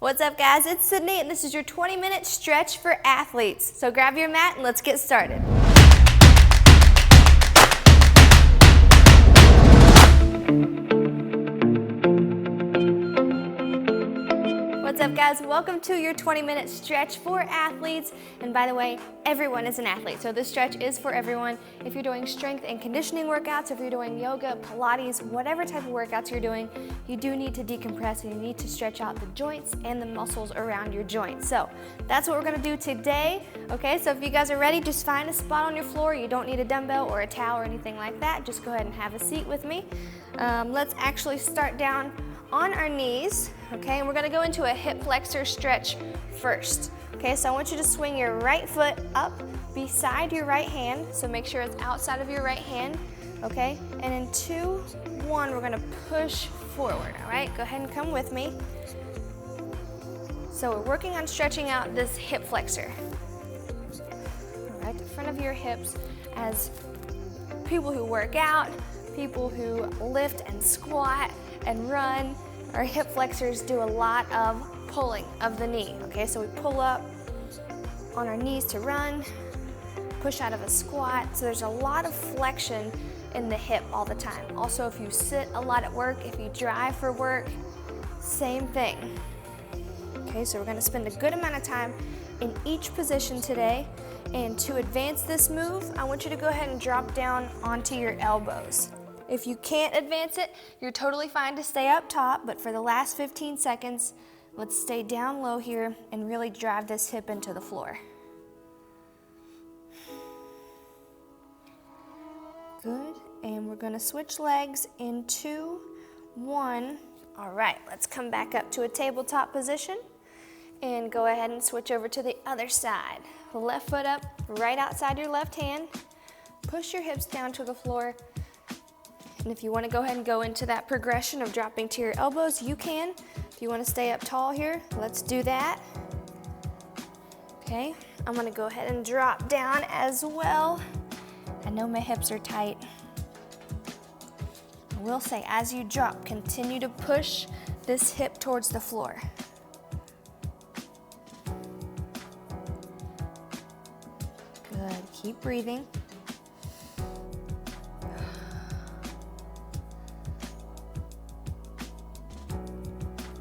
What's up, guys? It's Sydney, and this is your 20-minute stretch for athletes. So grab your mat and let's get started. What's up, guys? Welcome to your 20-minute stretch for athletes. And by the way, everyone is an athlete, so this stretch is for everyone. If you're doing strength and conditioning workouts, if you're doing yoga, Pilates, whatever type of workouts you're doing, you do need to decompress and you need to stretch out the joints and the muscles around your joints. So that's what we're gonna do today. Okay, so if you guys are ready, just find a spot on your floor. You don't need a dumbbell or a towel or anything like that. Just go ahead and have a seat with me. Let's actually start down on our knees, okay? And we're gonna go into a hip flexor stretch first. Okay, so I want you to swing your right foot up beside your right hand, so make sure it's outside of your right hand, okay? And in 2, 1, we're gonna push forward, all right? Go ahead and come with me. So we're working on stretching out this hip flexor. All right, the front of your hips. As people who work out, people who lift and squat and run, our hip flexors do a lot of pulling of the knee, okay? So we pull up on our knees to run, push out of a squat. So there's a lot of flexion in the hip all the time. Also, if you sit a lot at work, if you drive for work, same thing. Okay, so we're gonna spend a good amount of time in each position today. And to advance this move, I want you to go ahead and drop down onto your elbows. If you can't advance it, you're totally fine to stay up top, but for the last 15 seconds, let's stay down low here and really drive this hip into the floor. Good, and we're gonna switch legs in 2, 1. All right, let's come back up to a tabletop position and go ahead and switch over to the other side. Left foot up, right outside your left hand. Push your hips down to the floor. And if you want to go ahead and go into that progression of dropping to your elbows, you can. If you want to stay up tall here, let's do that. Okay, I'm going to go ahead and drop down as well. I know my hips are tight. I will say, as you drop, continue to push this hip towards the floor. Good, keep breathing.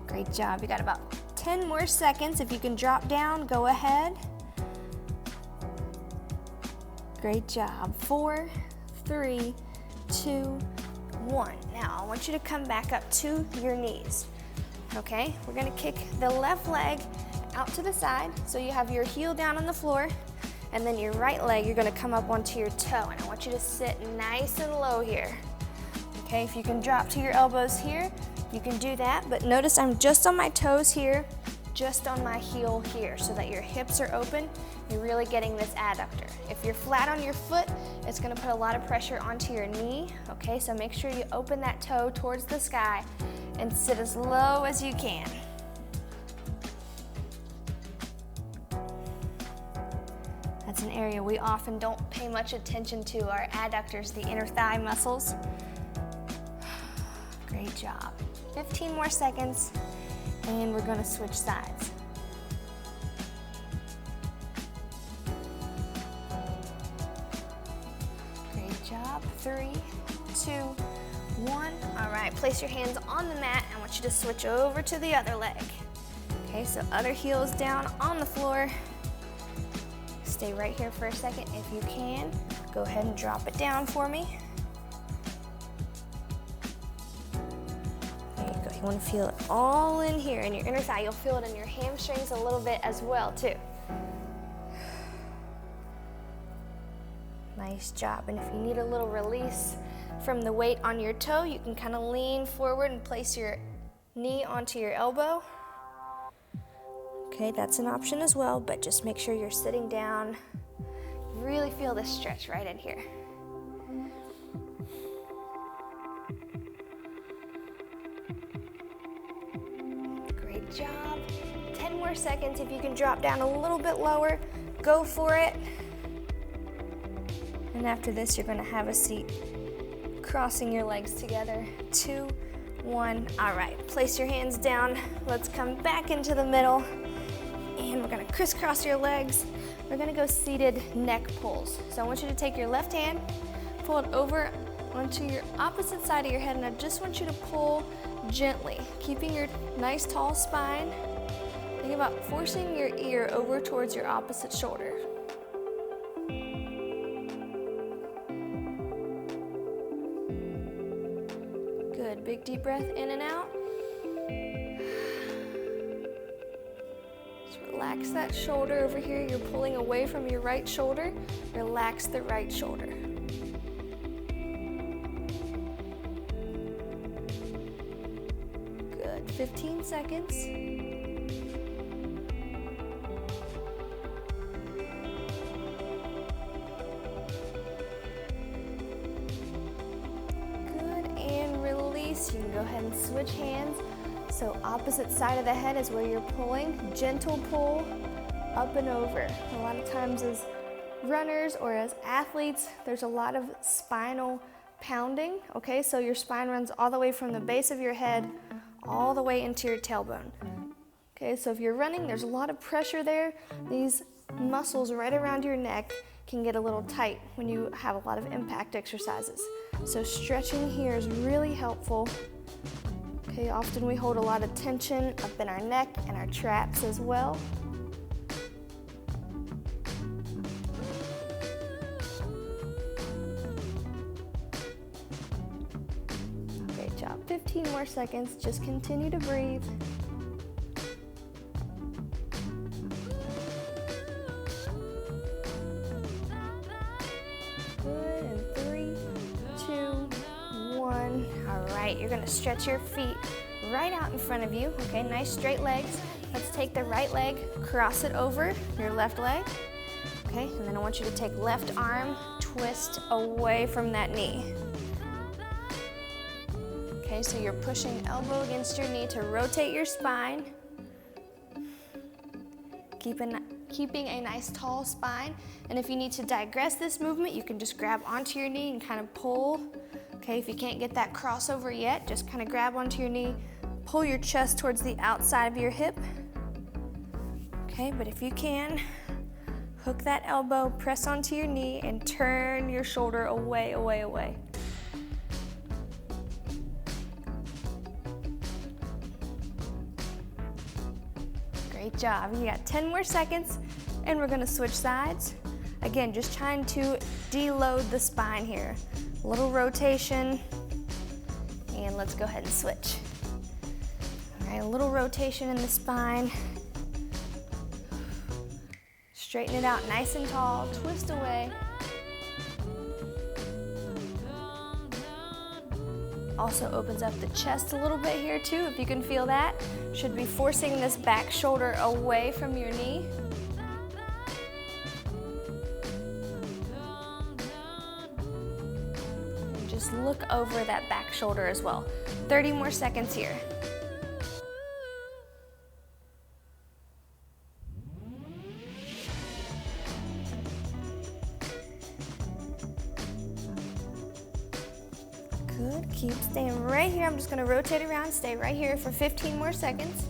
Great job. You got about 10 more seconds. If you can drop down, go ahead. Great job. 4, 3, 2, 1. Now I want you to come back up to your knees. Okay, we're gonna kick the left leg out to the side, so you have your heel down on the floor, and then your right leg, you're gonna come up onto your toe, and I want you to sit nice and low here. Okay, if you can drop to your elbows here, you can do that, but notice I'm just on my toes here, just on my heel here, so that your hips are open. You're really getting this adductor. If you're flat on your foot, it's gonna put a lot of pressure onto your knee, okay? So make sure you open that toe towards the sky and sit as low as you can. That's an area we often don't pay much attention to, our adductors, the inner thigh muscles. Great job. 15 more seconds, and we're gonna switch sides. Great job. 3, 2, 1. All right, place your hands on the mat. I want you to switch over to the other leg. Okay, so other heel is down on the floor. Stay right here for a second. If you can, go ahead and drop it down for me. You want to feel it all in here in your inner thigh. You'll feel it in your hamstrings a little bit as well too. Nice job. And if you need a little release from the weight on your toe, you can kind of lean forward and place your knee onto your elbow. Okay, that's an option as well, but just make sure you're sitting down. Really feel this stretch right in here. Job. 10 more seconds. If you can drop down a little bit lower, go for it. And after this, you're going to have a seat, crossing your legs together. 2, 1. All right, place your hands down. Let's come back into the middle. And we're gonna crisscross your legs. We're gonna go seated neck pulls. So I want you to take your left hand, pull it over onto your opposite side of your head, and I just want you to pull gently, keeping your nice tall spine. Think about forcing your ear over towards your opposite shoulder. Good, big deep breath in and out. Just relax that shoulder over here. You're pulling away from your right shoulder. Relax the right shoulder. Good, 15 seconds. You can go ahead and switch hands. So opposite side of the head is where you're pulling. Gentle pull up and over. A lot of times as runners or as athletes, there's a lot of spinal pounding. Okay, so your spine runs all the way from the base of your head all the way into your tailbone. Okay, so if you're running, there's a lot of pressure there. These muscles right around your neck can get a little tight when you have a lot of impact exercises. So stretching here is really helpful. Okay, often we hold a lot of tension up in our neck and our traps as well. Great job. 15 more seconds. Just continue to breathe. You're gonna stretch your feet right out in front of you, okay? Nice straight legs. Let's take the right leg, cross it over your left leg, okay? And then I want you to take left arm, twist away from that knee. Okay, so you're pushing elbow against your knee to rotate your spine. Keeping a nice tall spine. And if you need to digress this movement, you can just grab onto your knee and kind of pull. Okay, if you can't get that crossover yet, just kind of grab onto your knee, pull your chest towards the outside of your hip. Okay, but if you can, hook that elbow, press onto your knee, and turn your shoulder away, away, away. Great job. You got 10 more seconds, and we're gonna switch sides. Again, just trying to deload the spine here. A little rotation, and let's go ahead and switch. All right, a little rotation in the spine. Straighten it out nice and tall, twist away. Also opens up the chest a little bit here too, if you can feel that. Should be forcing this back shoulder away from your knee. Just look over that back shoulder as well. 30 more seconds here. Good, keep staying right here. I'm just gonna rotate around, stay right here for 15 more seconds.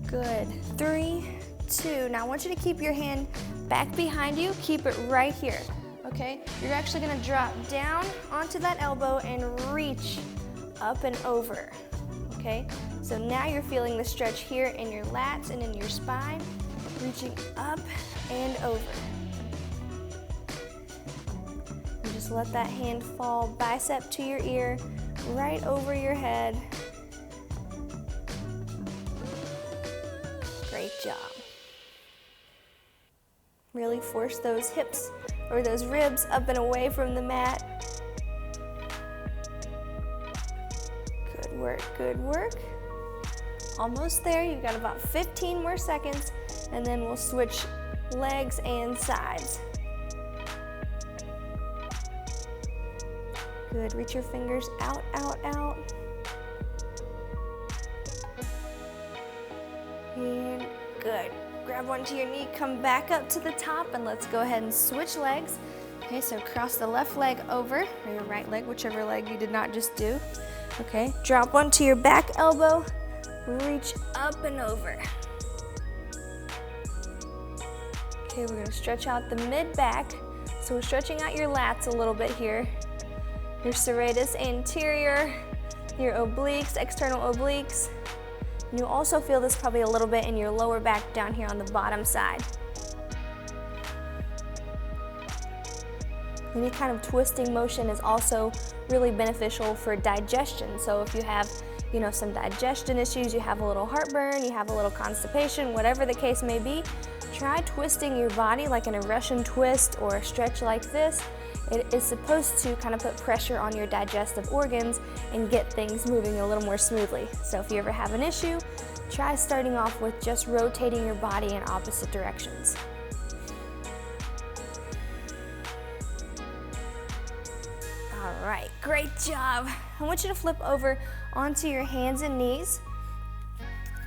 Good, 3, 2. Now I want you to keep your hand back behind you. Keep it right here, okay? You're actually gonna drop down onto that elbow and reach up and over, okay? So now you're feeling the stretch here in your lats and in your spine, reaching up and over. And just let that hand fall bicep to your ear, right over your head. Great job. Really force those hips or those ribs up and away from the mat. Good work, good work. Almost there, you've got about 15 more seconds, and then we'll switch legs and sides. Good, reach your fingers out, out, out. And good. grab onto your knee, come back up to the top, and let's go ahead and switch legs. Okay, so cross the left leg over, or your right leg, whichever leg you did not just do. Okay, drop onto your back elbow, reach up and over. Okay, we're gonna stretch out the mid-back. So we're stretching out your lats a little bit here. Your serratus anterior, your obliques, external obliques. And you'll also feel this probably a little bit in your lower back down here on the bottom side. Any kind of twisting motion is also really beneficial for digestion. So if you have, some digestion issues, you have a little heartburn, you have a little constipation, whatever the case may be, try twisting your body like in a Russian twist or a stretch like this. It is supposed to kind of put pressure on your digestive organs and get things moving a little more smoothly. So if you ever have an issue, try starting off with just rotating your body in opposite directions. All right, great job. I want you to flip over onto your hands and knees,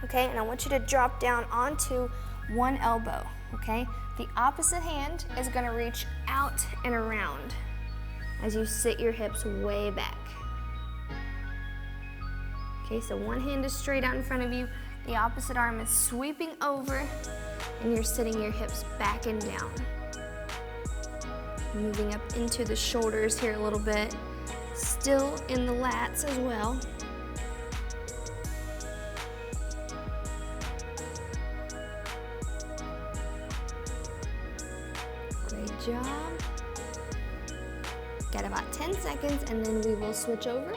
okay? And I want you to drop down onto one elbow, okay? The opposite hand is gonna reach out and around as you sit your hips way back. Okay, so one hand is straight out in front of you, the opposite arm is sweeping over, and you're sitting your hips back and down. Moving up into the shoulders here a little bit, still in the lats as well. Great job. Got about 10 seconds and then we will switch over.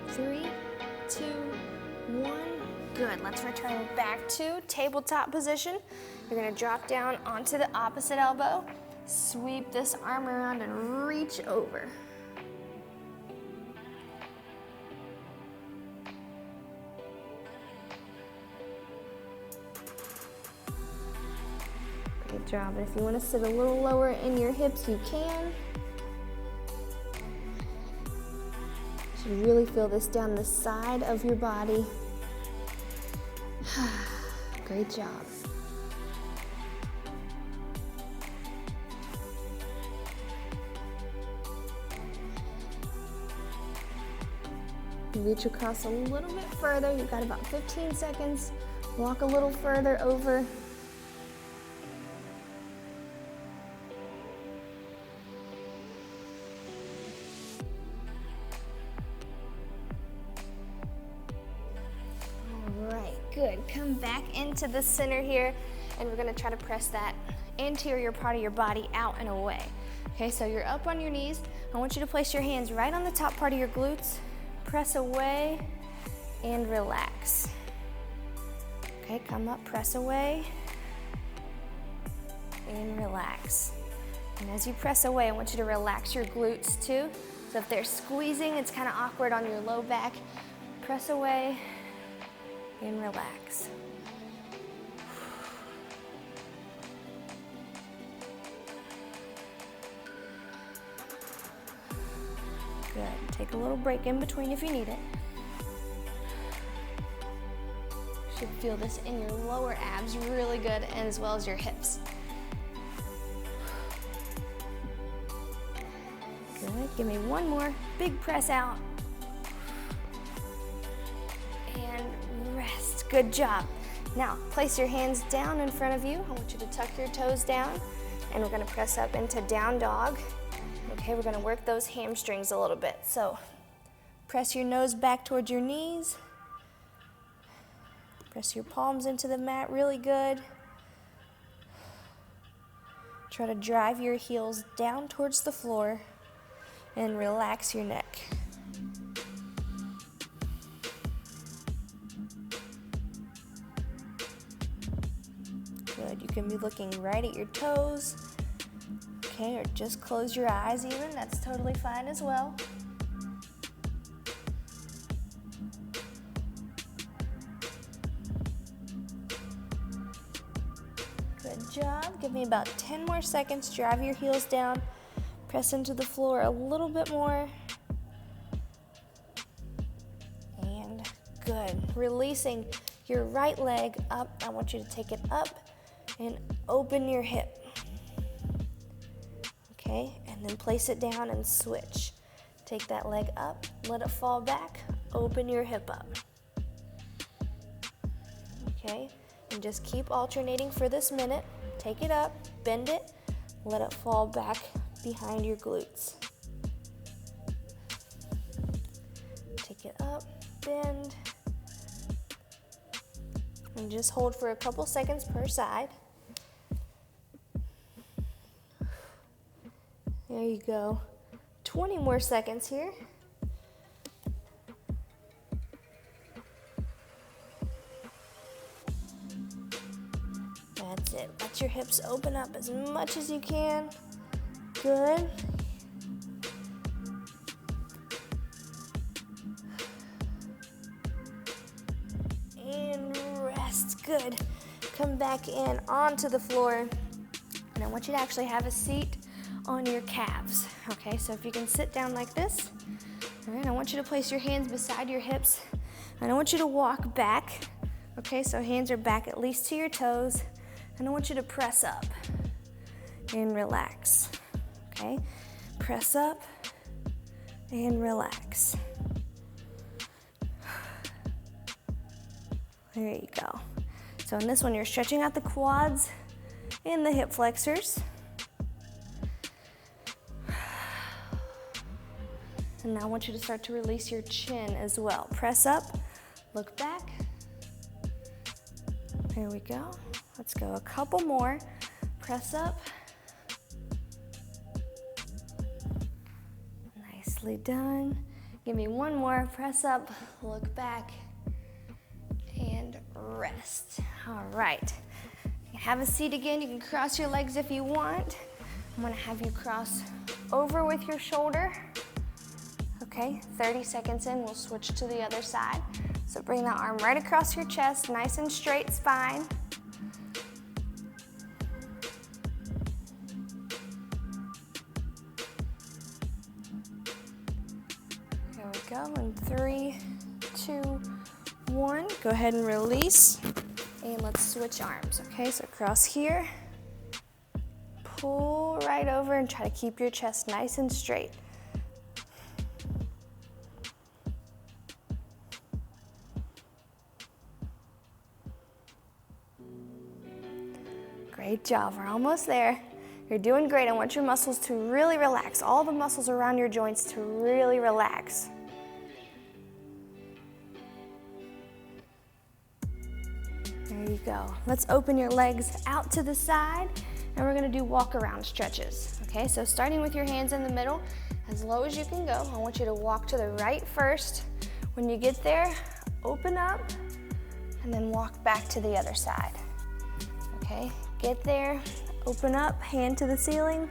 Three, two, one. Good, let's return back to tabletop position. You're gonna drop down onto the opposite elbow, sweep this arm around and reach over. Good job, and if you wanna sit a little lower in your hips, you can. You should really feel this down the side of your body. Great job. Reach across a little bit further. You've got about 15 seconds. Walk a little further over. Good, come back into the center here, and we're gonna try to press that anterior part of your body out and away. Okay, so you're up on your knees. I want you to place your hands right on the top part of your glutes, press away, and relax. Okay, come up, press away, and relax. And as you press away, I want you to relax your glutes too. So if they're squeezing, it's kind of awkward on your low back. Press away, and relax. Good. Take a little break in between if you need it. You should feel this in your lower abs really good, and as well as your hips. Good. Give me one more big press out. And rest. Good job. Now, place your hands down in front of you. I want you to tuck your toes down, and we're gonna press up into down dog. Okay, we're gonna work those hamstrings a little bit. So, press your nose back towards your knees. Press your palms into the mat really good. Try to drive your heels down towards the floor and relax your neck. Good, you can be looking right at your toes. Okay, or just close your eyes even, that's totally fine as well. Good job, give me about 10 more seconds, drive your heels down, press into the floor a little bit more. good. Releasing your right leg up. I want you to take it up and open your hip. Okay, and then place it down and switch. Take that leg up, let it fall back, open your hip up. Okay, and just keep alternating for this minute. Take it up, bend it, let it fall back behind your glutes. Take it up, bend, and just hold for a couple seconds per side. There you go. 20 more seconds here. That's it. Let your hips open up as much as you can. Good. And rest. Good. Come back in onto the floor. And I want you to actually have a seat on your calves. Okay, so if you can sit down like this. All right, I want you to place your hands beside your hips. And I want you to walk back. Okay, so hands are back at least to your toes. And I want you to press up and relax. Okay, press up and relax. There you go. So in this one, you're stretching out the quads and the hip flexors. And now I want you to start to release your chin as well. Press up, look back. There we go. Let's go a couple more. Press up. Nicely done. Give me one more. Press up, look back, and rest. All right. You can have a seat again. You can cross your legs if you want. I'm gonna have you cross over with your shoulder. Okay, 30 seconds in, we'll switch to the other side. So bring that arm right across your chest, nice and straight spine. There we go, in 3, 2, 1. Go ahead and release, and let's switch arms, okay? So cross here, pull right over and try to keep your chest nice and straight. Great job, we're almost there. You're doing great. I want your muscles to really relax, all the muscles around your joints to really relax. There you go. Let's open your legs out to the side, and we're gonna do walk around stretches. Okay, so starting with your hands in the middle, as low as you can go. I want you to walk to the right first. When you get there, open up, and then walk back to the other side. Okay, get there, open up, hand to the ceiling,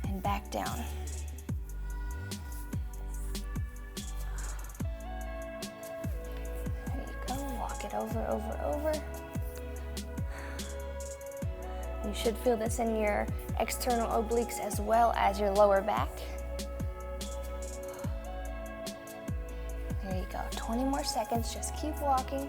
and back down. There you go, walk it over, over, over. You should feel this in your external obliques as well as your lower back. There you go, 20 more seconds, just keep walking.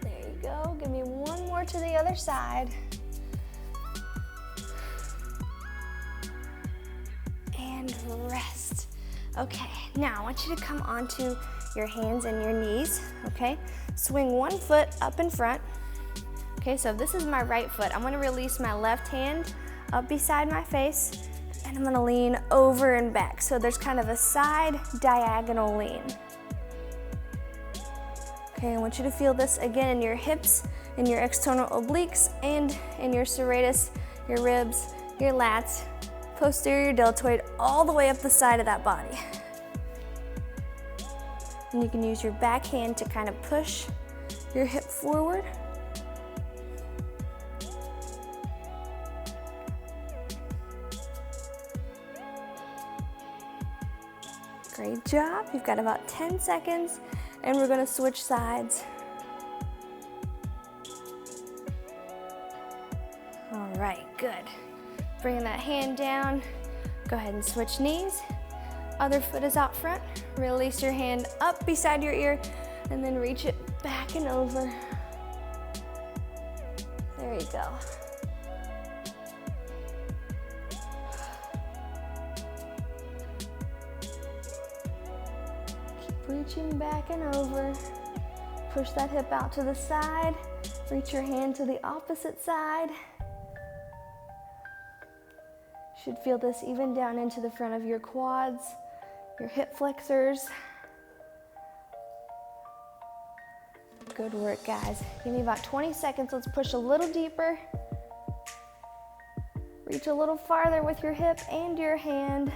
There you go, give me one more to the other side. And rest. Okay, now I want you to come onto your hands and your knees, okay? Swing one foot up in front. Okay, so if this is my right foot, I'm gonna release my left hand up beside my face, and I'm gonna lean over and back. So there's kind of a side diagonal lean. Okay, I want you to feel this again in your hips, in your external obliques, and in your serratus, your ribs, your lats, posterior deltoid, all the way up the side of that body. And you can use your back hand to kind of push your hip forward. Great job. You've got about 10 seconds, and we're gonna switch sides. All right, Good. Bringing that hand down. Go ahead and switch knees. Other foot is out front. Release your hand up beside your ear and then reach it back and over. There you go. Keep reaching back and over. Push that hip out to the side. Reach your hand to the opposite side. Should feel this even down into the front of your quads, your hip flexors. Good work, guys. Give me about 20 seconds. Let's push a little deeper. Reach a little farther with your hip and your hand.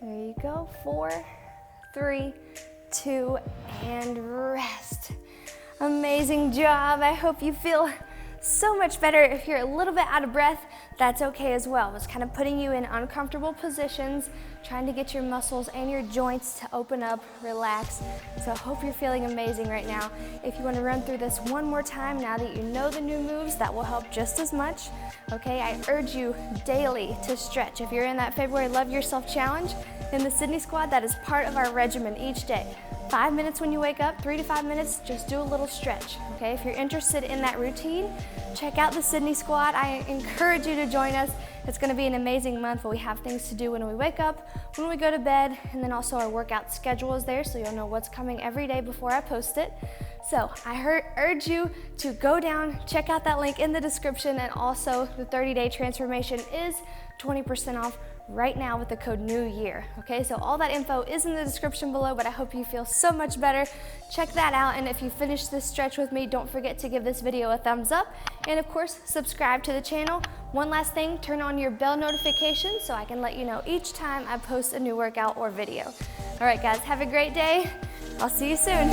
There you go. 4, 3, 2, and rest. Amazing job. I hope you feel so much better. If you're a little bit out of breath, that's okay as well. It's kind of putting you in uncomfortable positions, trying to get your muscles and your joints to open up, relax. So I hope you're feeling amazing right now. If you want to run through this one more time, now that you know the new moves, that will help just as much. Okay, I urge you daily to stretch. If you're in that February Love Yourself Challenge in the Sydney Squad, that is part of our regimen each day. 5 minutes when you wake up, 3 to 5 minutes, just do a little stretch, okay? If you're interested in that routine, check out the Sydney Squad. I encourage you to join us. It's gonna be an amazing month where we have things to do when we wake up, when we go to bed, and then also our workout schedule is there so you'll know what's coming every day before I post it. So I urge you to go down, check out that link in the description, and also the 30-day transformation is 20% off right now with the code NEWYEAR, okay? So all that info is in the description below, but I hope you feel so much better. Check that out, and if you finish this stretch with me, don't forget to give this video a thumbs up, and of course, subscribe to the channel. One last thing, turn on your bell notification so I can let you know each time I post a new workout or video. All right, guys, have a great day. I'll see you soon.